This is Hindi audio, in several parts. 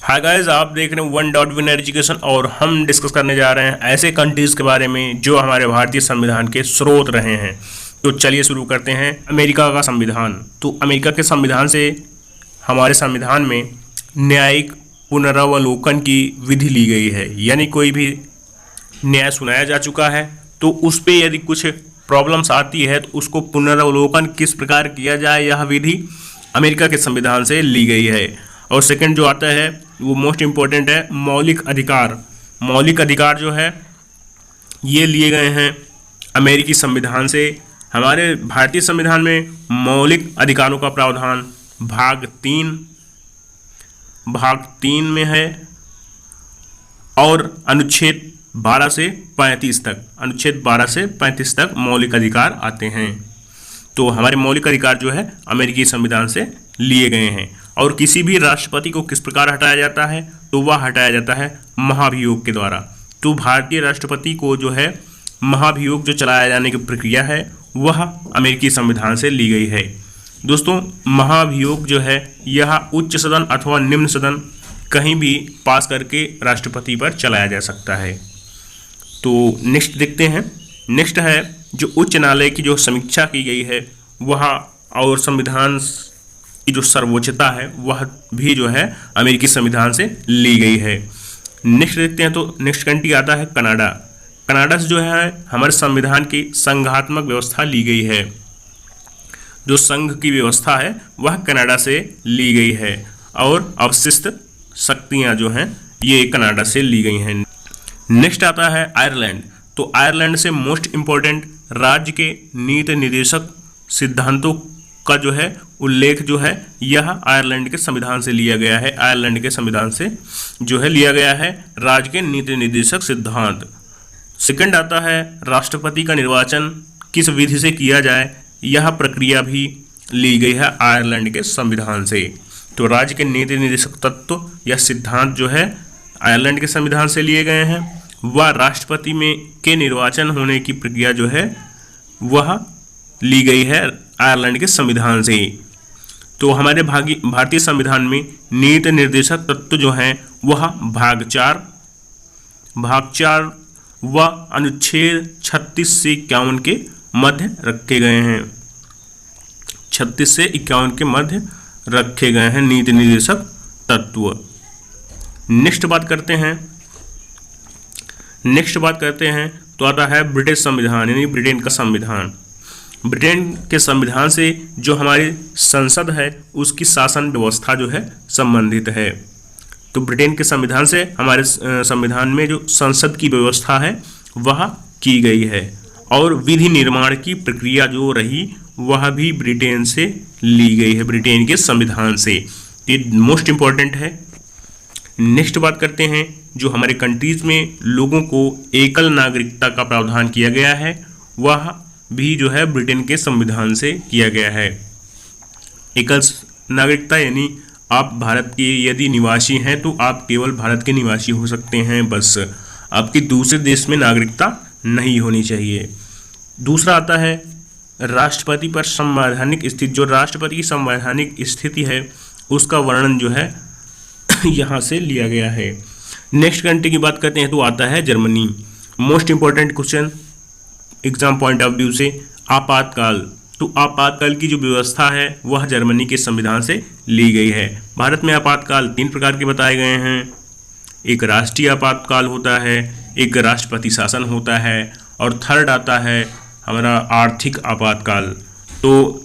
हाय गाइस, आप देख रहे हैं वन डॉट विन एजुकेशन और हम डिस्कस करने जा रहे हैं ऐसे कंट्रीज के बारे में जो हमारे भारतीय संविधान के स्रोत रहे हैं। तो चलिए शुरू करते हैं। अमेरिका का संविधान। तो अमेरिका के संविधान से हमारे संविधान में न्यायिक पुनरावलोकन की विधि ली गई है, यानी कोई भी न्याय सुनाया जा चुका है तो उस पर यदि कुछ प्रॉब्लम्स आती है तो उसको पुनरावलोकन किस प्रकार किया जाए, यह विधि अमेरिका के संविधान से ली गई है। और सेकंड जो आता है वो मोस्ट इम्पोर्टेंट है, मौलिक अधिकार। मौलिक अधिकार जो है ये लिए गए हैं अमेरिकी संविधान से। हमारे भारतीय संविधान में मौलिक अधिकारों का प्रावधान भाग 3 में है और अनुच्छेद 12 से 35 तक मौलिक अधिकार आते हैं। तो हमारे मौलिक अधिकार जो है अमेरिकी संविधान से लिए गए हैं। और किसी भी राष्ट्रपति को किस प्रकार हटाया जाता है, तो वह हटाया जाता है महाभियोग के द्वारा। तो भारतीय राष्ट्रपति को जो है महाभियोग जो चलाया जाने की प्रक्रिया है वह अमेरिकी संविधान से ली गई है। दोस्तों, महाभियोग जो है यह उच्च सदन अथवा निम्न सदन कहीं भी पास करके राष्ट्रपति पर चलाया जा सकता है। तो नेक्स्ट देखते हैं। नेक्स्ट है जो उच्च न्यायालय की जो समीक्षा की गई है वह और संविधान की जो सर्वोच्चता है वह भी जो है अमेरिकी संविधान से ली गई है। नेक्स्ट देखते हैं। तो नेक्स्ट कंट्री आता है कनाडा। कनाडा से जो है हमारे संविधान की संघात्मक व्यवस्था ली गई है। जो संघ की व्यवस्था है वह कनाडा से ली गई है और अवशिष्ट शक्तियां जो हैं ये कनाडा से ली गई हैं। नेक्स्ट आता है आयरलैंड। तो आयरलैंड से मोस्ट इम्पोर्टेंट राज्य के नीति निर्देशक सिद्धांतों का जो है उल्लेख जो है यह आयरलैंड के संविधान से लिया गया है। आयरलैंड के संविधान से जो है लिया गया है राज्य के नीति निर्देशक सिद्धांत। सेकंड आता है राष्ट्रपति का निर्वाचन किस विधि से किया जाए, यह प्रक्रिया भी ली गई है आयरलैंड के संविधान से। तो राज्य के नीति निर्देशक तत्व या सिद्धांत जो है आयरलैंड के संविधान से लिए गए हैं। वह राष्ट्रपति में के निर्वाचन होने की प्रक्रिया जो है वह ली गई है आयरलैंड के संविधान से। तो हमारे भारतीय संविधान में नीति निर्देशक तत्व जो हैं वह भाग 4 व अनुच्छेद 36 से 51 के मध्य रखे गए हैं। 36 से 51 के मध्य रखे गए हैं नीति निर्देशक तत्व। नेक्स्ट बात करते हैं तो आता है ब्रिटिश संविधान, यानी ब्रिटेन का संविधान। ब्रिटेन के संविधान से जो हमारी संसद है उसकी शासन व्यवस्था जो है संबंधित है। तो ब्रिटेन के संविधान से हमारे संविधान में जो संसद की व्यवस्था है वह की गई है और विधि निर्माण की प्रक्रिया जो रही वह भी ब्रिटेन से ली गई है, ब्रिटेन के संविधान से। ये मोस्ट इम्पॉर्टेंट है। नेक्स्ट बात करते हैं जो हमारे कंट्रीज में लोगों को एकल नागरिकता का प्रावधान किया गया है वह भी जो है ब्रिटेन के संविधान से किया गया है। एकल नागरिकता यानी आप भारत के यदि निवासी हैं तो आप केवल भारत के निवासी हो सकते हैं, बस आपकी दूसरे देश में नागरिकता नहीं होनी चाहिए। दूसरा आता है राष्ट्रपति पर संवैधानिक स्थिति। जो राष्ट्रपति की संवैधानिक स्थिति है उसका वर्णन जो है यहाँ से लिया गया है। नेक्स्ट कंट्री की बात करते हैं तो आता है Germany. Most important question exam point of view से, आपातकाल। तो आपातकाल की जो व्यवस्था है वह जर्मनी के संविधान से ली गई है। भारत में आपातकाल 3 प्रकार के बताए गए हैं। एक राष्ट्रीय आपातकाल होता है, एक राष्ट्रपति शासन होता है और थर्ड आता है हमारा आर्थिक आपातकाल। तो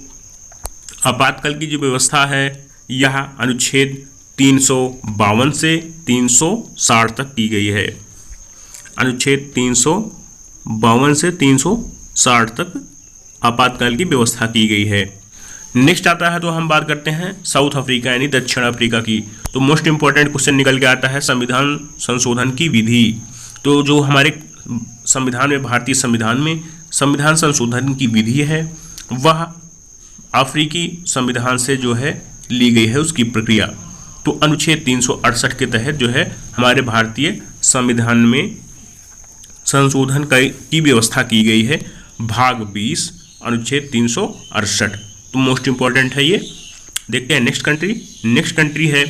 आपातकाल की जो व्यवस्था है यह अनुच्छेद 352 से 360 तक की गई है। अनुच्छेद 352 से 360 तक आपातकाल की व्यवस्था की गई है। नेक्स्ट आता है तो हम बात करते हैं साउथ अफ्रीका यानी दक्षिण अफ्रीका की। तो मोस्ट इंपॉर्टेंट क्वेश्चन निकल के आता है संविधान संशोधन की विधि। तो जो हमारे संविधान में, भारतीय संविधान में संविधान संशोधन की विधि है वह अफ्रीकी संविधान से जो है ली गई है उसकी प्रक्रिया। तो अनुच्छेद 368 के तहत जो है हमारे भारतीय संविधान में संशोधन की व्यवस्था की गई है। भाग 20 अनुच्छेद 368। तो मोस्ट इंपॉर्टेंट है ये। देखते हैं नेक्स्ट कंट्री है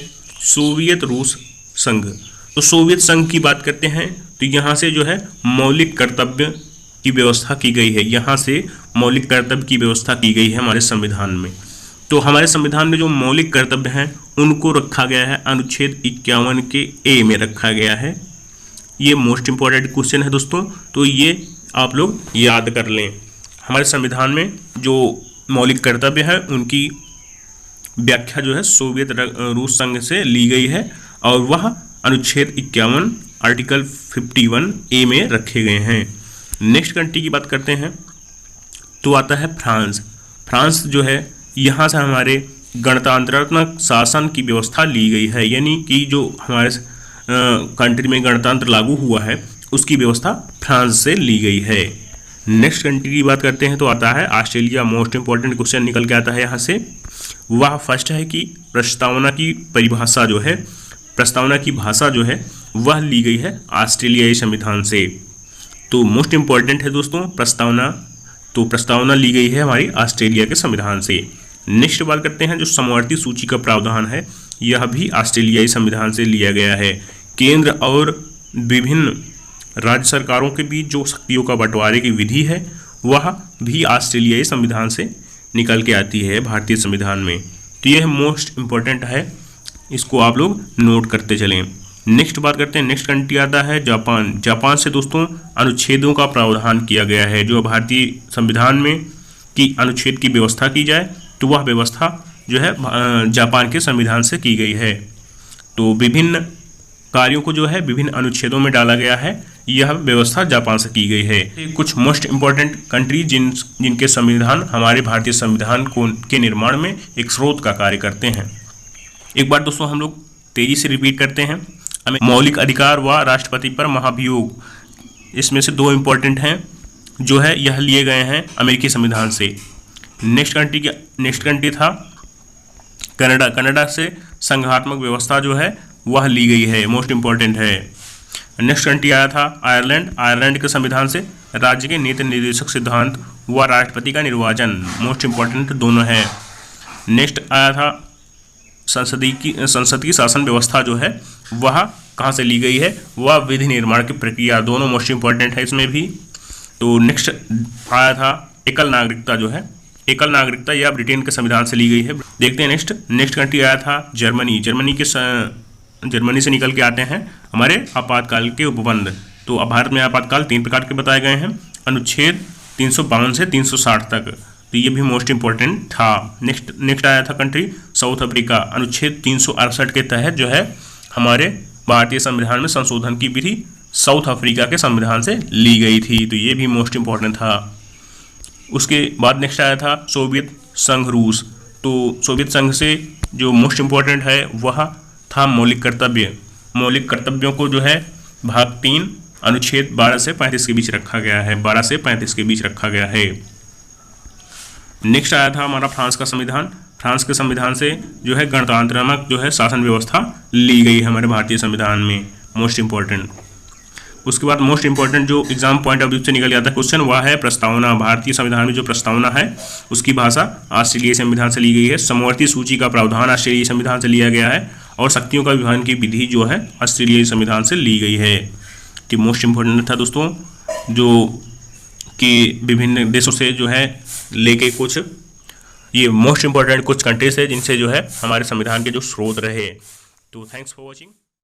सोवियत रूस संघ। तो सोवियत संघ की बात करते हैं तो यहाँ से जो है मौलिक कर्तव्य की व्यवस्था की गई है, यहाँ से मौलिक कर्तव्य की व्यवस्था की गई है हमारे संविधान में। तो हमारे संविधान में जो मौलिक कर्तव्य हैं उनको रखा गया है अनुच्छेद 51 के ए में रखा गया है। ये मोस्ट इम्पॉर्टेंट क्वेश्चन है दोस्तों, तो ये आप लोग याद कर लें। हमारे संविधान में जो मौलिक कर्तव्य है उनकी व्याख्या जो है सोवियत रूस संघ से ली गई है और वह अनुच्छेद 51 आर्टिकल 51 ए में रखे गए हैं। नेक्स्ट कंट्री की बात करते हैं तो आता है फ्रांस। फ्रांस जो है यहाँ से हमारे गणतंत्रात्मक शासन की व्यवस्था ली गई है, यानी कि जो हमारे कंट्री में गणतंत्र लागू हुआ है उसकी व्यवस्था फ्रांस से ली गई है। नेक्स्ट कंट्री की बात करते हैं तो आता है ऑस्ट्रेलिया। मोस्ट इंपॉर्टेंट क्वेश्चन निकल के आता है यहाँ से। वह फर्स्ट है कि प्रस्तावना की परिभाषा जो है, प्रस्तावना की भाषा जो है वह ली गई है ऑस्ट्रेलियाई संविधान से। तो मोस्ट इंपॉर्टेंट है दोस्तों प्रस्तावना, तो प्रस्तावना ली गई है हमारी ऑस्ट्रेलिया के संविधान से। नेक्स्ट बात करते हैं जो समवर्ती सूची का प्रावधान है, यह भी ऑस्ट्रेलियाई संविधान से लिया गया है। केंद्र और विभिन्न राज्य सरकारों के बीच जो शक्तियों का बंटवारे की विधि है वह भी ऑस्ट्रेलियाई संविधान से निकल के आती है भारतीय संविधान में। तो यह मोस्ट इम्पोर्टेंट है, इसको आप लोग नोट करते चलें। नेक्स्ट बात करते हैं, नेक्स्ट कंट्री आता है जापान। जापान से दोस्तों अनुच्छेदों का प्रावधान किया गया है। जो भारतीय संविधान में की अनुच्छेद की व्यवस्था की जाए तो वह व्यवस्था जो है जापान के संविधान से की गई है। तो विभिन्न कार्यों को जो है विभिन्न अनुच्छेदों में डाला गया है, यह व्यवस्था जापान से की गई है। कुछ मोस्ट इम्पॉर्टेंट कंट्री जिनके संविधान हमारे भारतीय संविधान के निर्माण में एक स्रोत का कार्य करते हैं। एक बार दोस्तों हम लोग तेजी से रिपीट करते हैं। मौलिक अधिकार व राष्ट्रपति पर महाभियोग, इसमें से दो इम्पॉर्टेंट हैं जो है यह लिए गए हैं अमेरिकी संविधान से। नेक्स्ट कंट्री था कनाडा। कनाडा से संघात्मक व्यवस्था जो है वह ली गई है, मोस्ट इम्पॉर्टेंट है। नेक्स्ट कंट्री आया था आयरलैंड। आयरलैंड के संविधान से राज्य के नीति निर्देशक सिद्धांत व राष्ट्रपति का निर्वाचन, मोस्ट इम्पॉर्टेंट दोनों है। नेक्स्ट आया था संसद की शासन व्यवस्था जो है वह कहाँ से ली गई है, वह विधि निर्माण की प्रक्रिया, दोनों मोस्ट इम्पॉर्टेंट है इसमें भी। तो नेक्स्ट आया था एकल नागरिकता जो है, एकल नागरिकता यह ब्रिटेन के संविधान से ली गई है। देखते हैं नेक्स्ट कंट्री आया था जर्मनी। जर्मनी से निकल के आते हैं हमारे आपातकाल के उपबंध। तो भारत में आपातकाल 3 प्रकार के बताए गए हैं, अनुच्छेद 352 से 360 तक, तो ये भी मोस्ट इम्पोर्टेंट था। नेक्स्ट आया था कंट्री साउथ अफ्रीका। अनुच्छेद 368 के तहत जो है हमारे भारतीय संविधान में संशोधन की विधि साउथ अफ्रीका के संविधान से ली गई थी, तो ये भी मोस्ट इम्पोर्टेंट था। उसके बाद नेक्स्ट आया था सोवियत संघ रूस। तो सोवियत संघ से जो मोस्ट इम्पोर्टेंट है वह था मौलिक कर्तव्य। मौलिक कर्तव्यों को जो है भाग 3 अनुच्छेद 12 से 35 के बीच रखा गया है, 12 से 35 के बीच रखा गया है। नेक्स्ट आया था हमारा फ्रांस का संविधान। फ्रांस के संविधान से जो है गणतंत्रात्मक जो है शासन व्यवस्था ली गई है हमारे भारतीय संविधान में, मोस्ट इम्पोर्टेंट। उसके बाद मोस्ट इम्पोर्टेंट जो एग्जाम पॉइंट ऑफ व्यू से निकल जाता है क्वेश्चन, वह है प्रस्तावना। भारतीय संविधान में जो प्रस्तावना है उसकी भाषा ऑस्ट्रेलियाई संविधान से ली गई है। समवर्ती सूची का प्रावधान ऑस्ट्रेलियाई संविधान से लिया गया है और शक्तियों का विभाजन की विधि जो है ऑस्ट्रेलियाई संविधान से ली गई है। कि मोस्ट इम्पोर्टेंट था दोस्तों, जो कि विभिन्न देशों से जो है लेके कुछ ये मोस्ट इम्पोर्टेंट कुछ कंट्रीज है जिनसे जो है हमारे संविधान के जो स्रोत रहे। तो थैंक्स फॉर वॉचिंग।